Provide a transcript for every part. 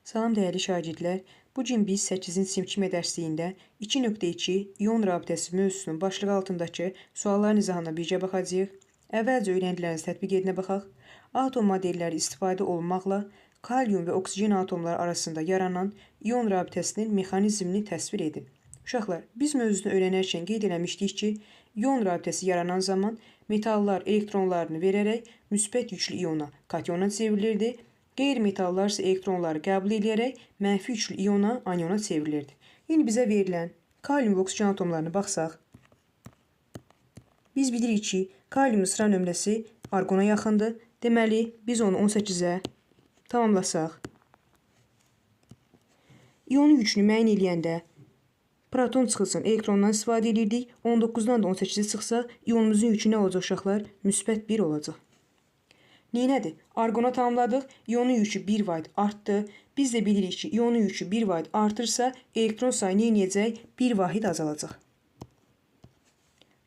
Salam dəyərli şagirdlər. Bu gün biz 8-ci sinif kimya dərsliyində 2.2 ion rabitəsi mövzusunun başlığı altındakı sualların izahına birgə baxacağıq. Əvvəlcə öyrəndilərinizi tətbiq edinə baxaq. Atom modelləri istifadə olunmaqla kalium və oksigen atomları arasında yaranan ion rabitəsinin mexanizmini təsvir edin. Uşaqlar, biz mövzusunu öyrənərkən qeyd eləmişdik ki, ion rabitəsi yaranan zaman metallar elektronlarını verərək müsbət yüklü iona kationa çevrilirdi. Qeyri-metallar isə elektronları qəbul edərək mənfi yüklü iona aniona çevrilirdi. İndi bizə verilən kalium və oksigen atomlarına baxsaq, biz bilirik ki, kaliumun sıra nömrəsi arqona yaxındır. Deməli, biz onu 18-ə tamamlasaq. İonun yükünü müəyyən edəndə proton çıxılsın elektrondan istifadə edirdik. 19-dan da 18-i çıxsa, ionumuzun yükü nə olacaq uşaqlar? Müsbət 1 olacaq. Neynədir? Arqona tamamladıq, ionun yükü 1 vayt artdı. Biz də bilirik ki, ionun yükü 1 vayt artırsa, elektron sayı neynəyəcək? 1 vahid azalacaq.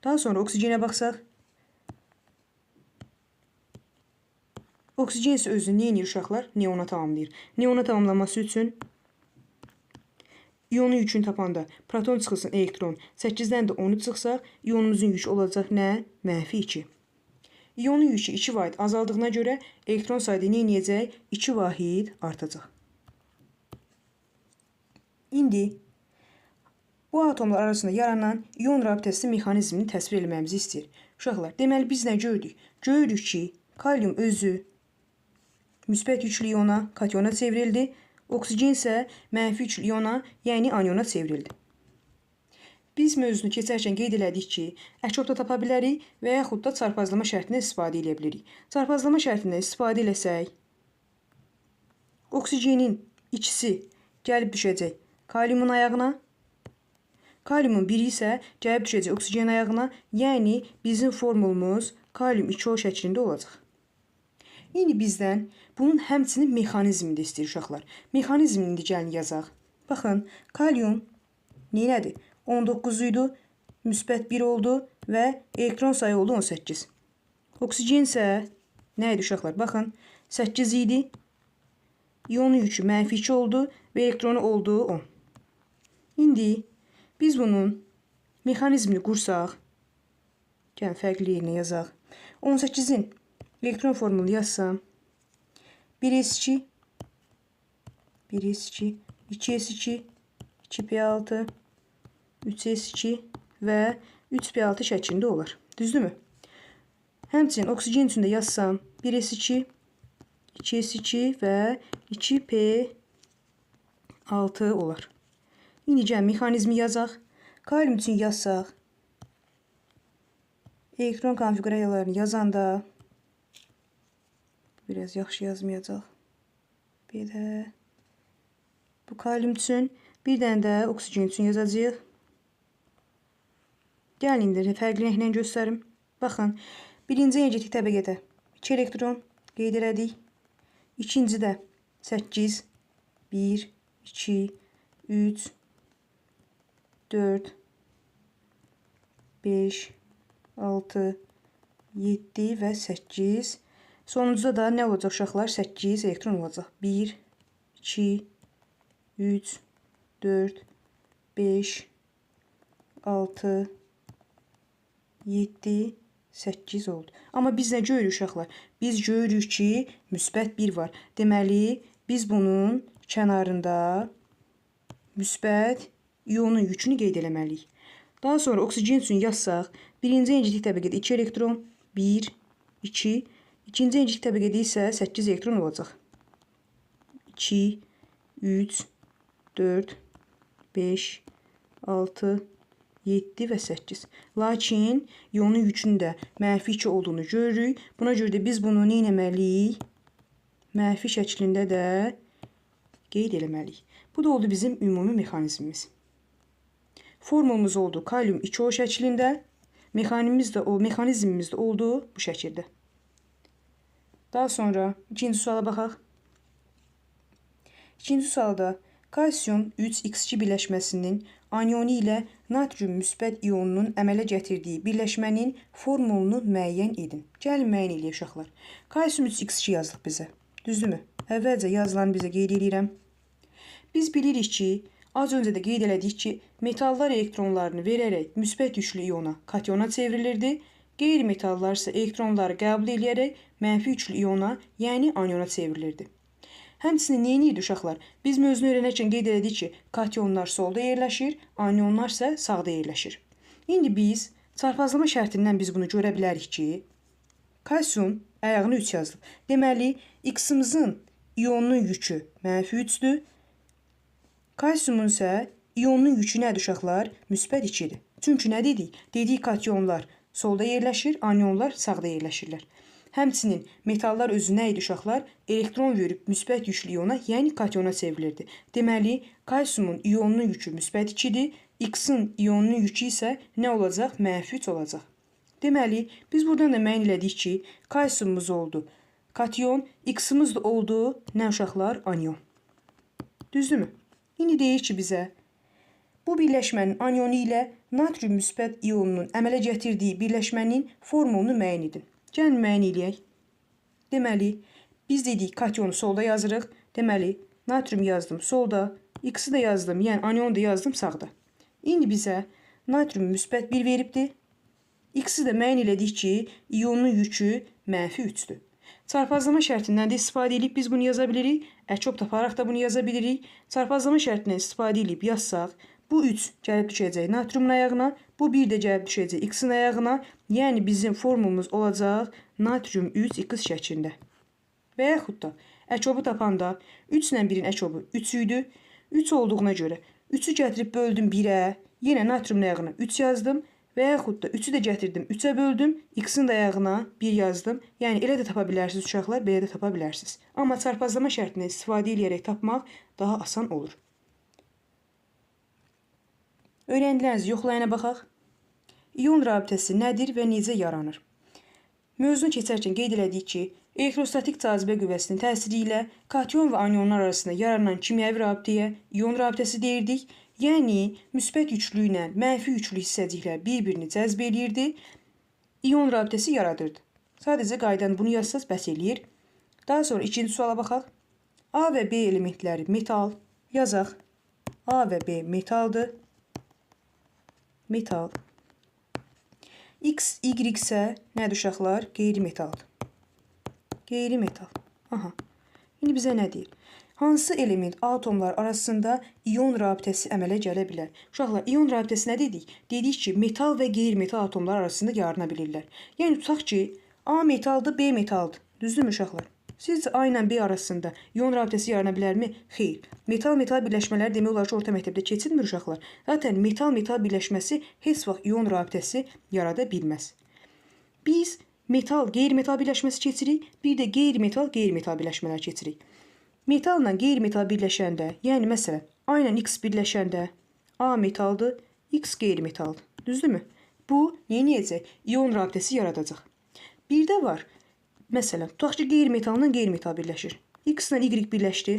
Daha sonra oksigenə baxsaq. Oksigen isə özünü neynir uşaqlar? Neona tamamlayır. Neona tamamlanması üçün ionun yükünü tapanda proton çıxılsın elektron 8-dən də 10 çıxsa, ionumuzun yükü olacaq nə? Mənfi 2. İonun yükü 2 vahid azaldığına görə elektron sayıda neynəyəcək? 2 vahid artacaq. İndi bu atomlar arasında yaranan ion rabitəsi mexanizmini təsvir etməyimizi istəyir. Uşaqlar, deməli biz nə gördük? Görürük ki, kalium özü müsbət yüklü iona kationa çevrildi. Oksigen isə mənfi yüklü iona, yəni aniona çevrildi. Biz mövzunu keçərkən qeyd elədik ki, əkobda tapa bilərik və yaxud da çarpazlama şərtindən istifadə edə bilirik. Çarpazlama şərtindən istifadə eləsək, oksigenin ikisi gəlib düşəcək kaliumun ayağına, kaliumun biri isə gəlib düşəcək oksigenin ayağına, yəni bizim formulumuz kalium 2O şəklində olacaq. İndi bizdən bunun həmçinin mexanizmini də istəyir uşaqlar. Mexanizmini indi gəlin yazaq. Baxın, kalium neynədir? 19 idi, müsbət 1 oldu və elektron sayı oldu 18. Oksigen isə nə idi uşaqlar? Baxın, 8 idi, ionun yükü mənfi 2 oldu və elektronu oldu 10. İndi biz bunun mexanizmini qursaq, gəlin fərqli yerinə yazaq. 18-in elektron formulu yazsam, 1s2, 1s2, 2s2, 2p6, 3s2 və 3p6 şəklində olar. Düzdürmü? Həmçinin oksigen üçün də yazsam 1s2, 2s2 və 2p6 olar. İndi gəlin mexanizmi yazaq. Kalium üçün yazsaq, elektron konfigurasiyalarını yazanda biraz yaxşı yazmayacaq. Bir də bu kalium üçün, bir dənə də oksigen üçün yazacağıq. Gəlin indi fərqli rənglə göstərim. Baxın, birinci energetik təbəqədə 2 elektron qeyd elədik. İkincidə 8, 1, 2, 3, 4, 5, 6, 7 və 8. Sonuncuda da nə olacaq uşaqlar? 8 elektron olacaq. 1, 2, 3, 4, 5, 6, 7, 8 oldu. Amma biz nə görürük uşaqlar? Biz görürük ki, müsbət 1 var. Deməli, biz bunun kənarında müsbət ionun yükünü qeyd eləməliyik. Daha sonra oksigen üçün yazsaq, birinci energetik təbəqədə 2 elektron, 1, 2, ikinci energetik təbəqədə isə 8 elektron olacaq. 2, 3, 4, 5, 6, 7 və 8. Lakin ionun yükünün də mənfi 2 olduğunu görürük. Buna görə də biz bunu nə etməliyik? Mənfi şəklində də qeyd eləməliyik. Bu da oldu bizim ümumi mexanizmimiz. Formulumuz oldu kalium 2O şəklində. Mexanizmimiz də oldu bu şəkildə. Daha sonra ikinci suala baxaq. İkinci sualda kalsium 3x2 birləşməsinin anionu ilə natrium müsbət ionunun əmələ gətirdiyi birləşmənin formulunu müəyyən edin. Gəlin müəyyən edək uşaqlar. Kalsium 3x2 yazılıb bizə. Düzdürmü? Əvvəlcə yazılanı bizə qeyd edirəm. Biz bilirik ki, az öncə də qeyd elədik ki, metallar elektronlarını verərək müsbət yüklü iona katyona çevrilirdi, qeyri-metallar isə elektronları qəbul edərək mənfi yüklü iona, yəni aniona çevrilirdi. Həmçinin nə edirdi uşaqlar? Biz mövzunu öyrənərkən qeyd elədik ki, katyonlar solda yerləşir, anionlar isə sağda yerləşir. İndi biz çarpazlama şərtindən biz bunu görə bilərik ki, kalsium ayağını 3 yazılıb. Deməli, X-imizin ionunun yükü mənfi 3-dür. Kalsiumun isə ionunun yükü nədir uşaqlar? Müsbət 2-dir. Çünki nə dedik? Dedik katyonlar solda yerləşir, anionlar sağda yerləşirlər. Həmçinin metallar özü nə idi uşaqlar? Elektron verib müsbət yüklü iona, yəni katyona çevrilirdi. Deməli, kalsiumun ionunun yükü müsbət 2-dir, X-in ionunun yükü isə nə olacaq? Mənfi 3 olacaq. Deməli, biz buradan da müəyyən elədik ki, kalsiumumuz oldu katyon, X-imiz də oldu nə uşaqlar? Anion. Düzdürmü? İndi deyir ki, bizə bu birləşmənin anionu ilə natrium müsbət ionunun əmələ gətirdiyi birləşmənin formulunu müəyyən edin. Gəlin müəyyən eləyək. Deməli, biz dedik katyonu solda yazırıq. Deməli, natrium yazdım solda, X-i də yazdım, yəni anionu da yazdım sağda. İndi bizə natrium müsbət 1 veribdir. X-i də müəyyən elədik ki, ionun yükü mənfi 3-dür. Çarpazlama şərtindən də istifadə edib biz bunu yaza bilirik. Əkop taparaq da bunu yaza bilirik. Çarpazlama şərtindən istifadə edib yazsaq, bu 3 gəlib düşəcək natriumun ayağına, bu 1 də gəlib düşəcək X-in ayağına. Yəni bizim formulumuz olacaq natrium 3 X şəklində. Və yaxud da əkobu tapanda 3 ilə 1-in əkobu 3 idi. 3 olduğuna görə 3-ü gətirib böldüm 1-ə, yenə natriumun ayağına 3 yazdım. Və yaxud da 3-ü də gətirdim 3-ə böldüm, X-in də ayağına 1 yazdım. Yəni elə də tapa bilərsiniz uşaqlar, belə də tapa bilərsiniz. Amma çarpazlama şərtindən istifadə edərək tapmaq daha asan olur. Öyrəndilərinizi yoxlayana baxaq. İon rabitəsi nədir və necə yaranır? Mövzunu keçərkən qeyd elədik ki, elektrostatik cazibə qüvvəsinin təsiri ilə katyon və anionlar arasında yaranan kimyəvi rabitəyə ion rabitəsi deyirdik. Yəni, müsbət yüklü ilə mənfi yüklü hissəciklər bir-birini cəzb edirdi, ion rabitəsi yaradırdı. Sadəcə qaydanı bunu yazsaz bəs eləyir. Daha sonra ikinci suala baxaq. A və B elementləri metal yazaq. A və B metaldır. Metal. X, Y isə nədir uşaqlar? Qeyri-metaldır. Qeyri-metal. Aha. İndi bizə nə deyir? Hansı element atomlar arasında ion rabitəsi əmələ gələ bilər? Uşaqlar, ion rabitəsi nə dedik? Dedik ki, metal və qeyri-metal atomlar arasında yarana bilirlər. Yəni, tutaq ki, A metaldır, B metaldır. Düzdürmü uşaqlar? Sizcə A ilə B arasında ion rabitəsi yarana bilərmi? Xeyr. Metal-metal birləşmələri demək olar ki, orta məktəbdə keçilmir uşaqlar. Zaten metal-metal birləşməsi heç vaxt ion rabitəsi yarada bilməz. Biz metal, qeyri-metal birləşməsi keçirik, bir də qeyri-metal birləşmələr keçirik. Metalla qeyri-metal birləşəndə, yəni məsələn, A ilə X birləşəndə A metaldır, X qeyri-metaldır. Düzdürmü? Bu, neyəcək? İon rabitəsi yaradacaq. Bir də var, məsələn, tutaq ki, qeyri-metalla qeyri-metal birləşir. X ilə Y birləşdi,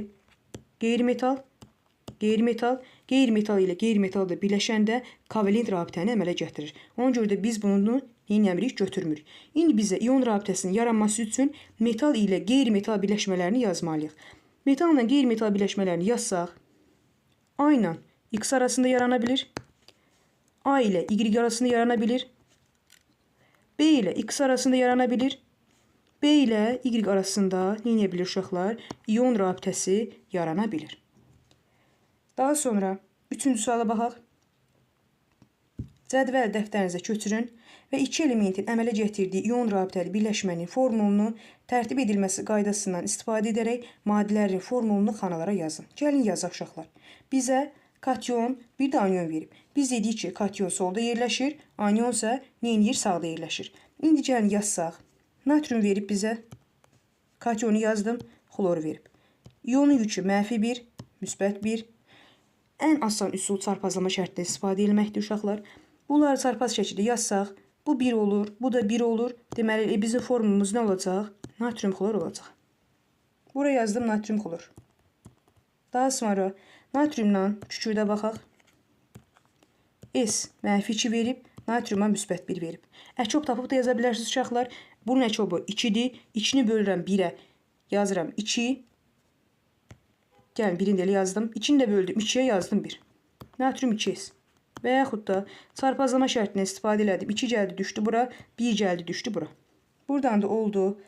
qeyri-metal, qeyri-metal ilə qeyri-metal da birləşəndə kovalent rabitəni əmələ gətirir. Ona görə də biz bunu neynəmirik? Götürmürük. İndi bizə ion rabitəsinin yaranması üçün metal ilə qeyri-metal birləşmələrini yazmalıyıq. Metal ilə qeyri-metal birləşmələrini yazsaq, A ilə X arasında yarana bilir, A ilə Y arasında yarana bilir, B ilə X arasında yarana bilir, B ilə Y arasında neyə bilir uşaqlar? İon rabitəsi yarana bilir. Daha sonra 3-cü suala baxaq. Cədvəl dəftərinizə köçürün və iki elementin əmələ gətirdiyi ion rabitəli birləşmənin formulunu tərtib edilməsi qaydasından istifadə edərək maddələrin formulunu xanalara yazın. Gəlin yazaq uşaqlar. Bizə katyon, bir də anion verib. Biz dedik ki, katyon solda yerləşir, anion isə neynir? Sağda yerləşir. İndi gəlin yazsaq. Natrium verib bizə. Katyonu yazdım, xlor verib. İonun yükü mənfi 1, müsbət 1. Ən asan üsul çarpazlama şərtindən istifadə etməkdir uşaqlar. Bunları çarpaz şəkildə yazsaq, bu 1 olur, bu da 1 olur. Deməli, bizim formumuz nə olacaq? Natrium xlor olacaq. Buraya yazdım natrium xlor. Daha sonra natriumla kükürdə baxaq. S mənfi 2 verib, natriuma müsbət 1 verib. Əkop tapıb da yaza bilərsiniz uşaqlar. Bunun əkobu 2-dir. 2-ni bölürəm 1-ə, yazıram 2. Gəlin birini də elə yazdım. 2-ni də böldüm. 2-yə yazdım 1. Natrium 2S. Və yaxud da çarpazlama şərtindən istifadə elədim. 2 gəldi düşdü bura. 1 gəldi düşdü bura. Buradan da oldu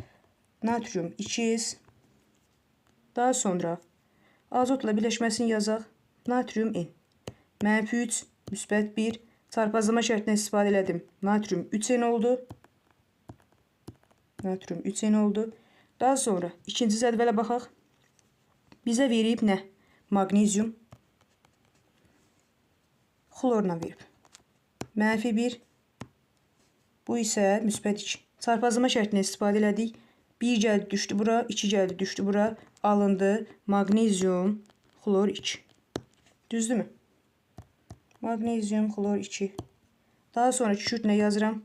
natrium 2S. Daha sonra azotla birləşməsini yazaq. Natrium N. -3, -1. Çarpazlama şərtindən istifadə elədim. Natrium 3N oldu. Natrium 3N oldu. Daha sonra ikinci cədvələ baxaq. Bizə verib nə? Magnezium. Xlorla verib. -1. Bu isə -2. Çarpazlama şərtindən istifadə elədik. 1 gəldi düşdü bura. 2 gəldi düşdü bura. Alındı magnezium xlor 2. Düzdürmü? Magnezium xlor 2. Daha sonra kükürt nə yazıram?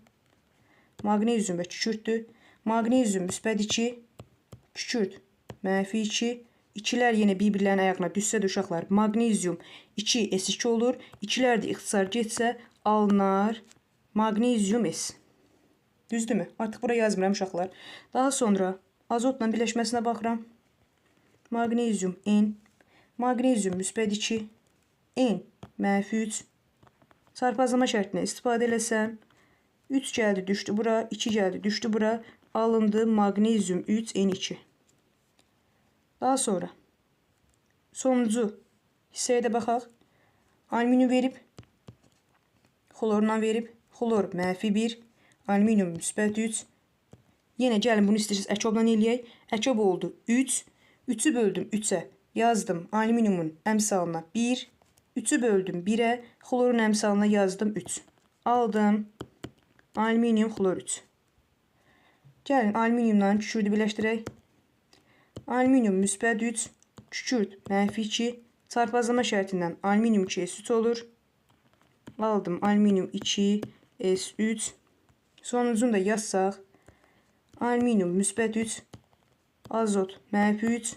Magnezium və kükürtdür. Magnezium -2. Kükürt -2. İkilər yenə bir-birlərinin ayağına düşsə də uşaqlar magnezium 2S2 olur. İkilər də ixtisar getsə alınar magnezium S. Düzdürmü? Artıq bura yazmıram uşaqlar. Daha sonra azotla birləşməsinə baxıram. Magnezium N. Magnezium -2. N -3. Çarpazlama şərtindən istifadə eləsəm 3 gəldi düşdü bura. 2 gəldi düşdü bura. Alındı magnezium 3N2. Daha sonra sonuncu hissəyə də baxaq. Alüminium verib. Xlorla verib. Xlor -1. Alüminium -3. Yenə gəlin bunu istəyirsiniz əkobla eləyək. Əkob oldu 3. 3'ü böldüm 3'e. Yazdım alüminiumun əmsalına 1. 3'ü böldüm 1'e. Xlorun əmsalına yazdım 3. Aldım alüminium xlor 3. Gəlin alüminiumla kükürdü birləşdirək. Alüminium -3, kükürt -2. Çarpazlama şərtindən alüminium 2S3 olur. Aldım alüminium 2S3. Sonuncunu da yazsaq. Alüminium -3, azot -3.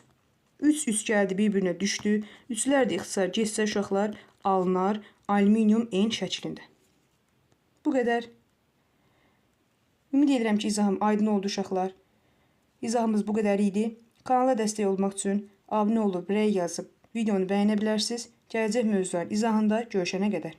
3 gəldi bir-birinə düşdü. 3'lər də ixtisar getsə uşaqlar alınar alüminium N şəklində. Bu qədər. Ümid edirəm ki, izahım aydın oldu uşaqlar. İzahımız bu qədər idi. Kanala dəstək olmaq üçün abunə olub, rəy yazıb videonu bəyənə bilərsiniz. Gələcək mövzuların izahında görüşənə qədər.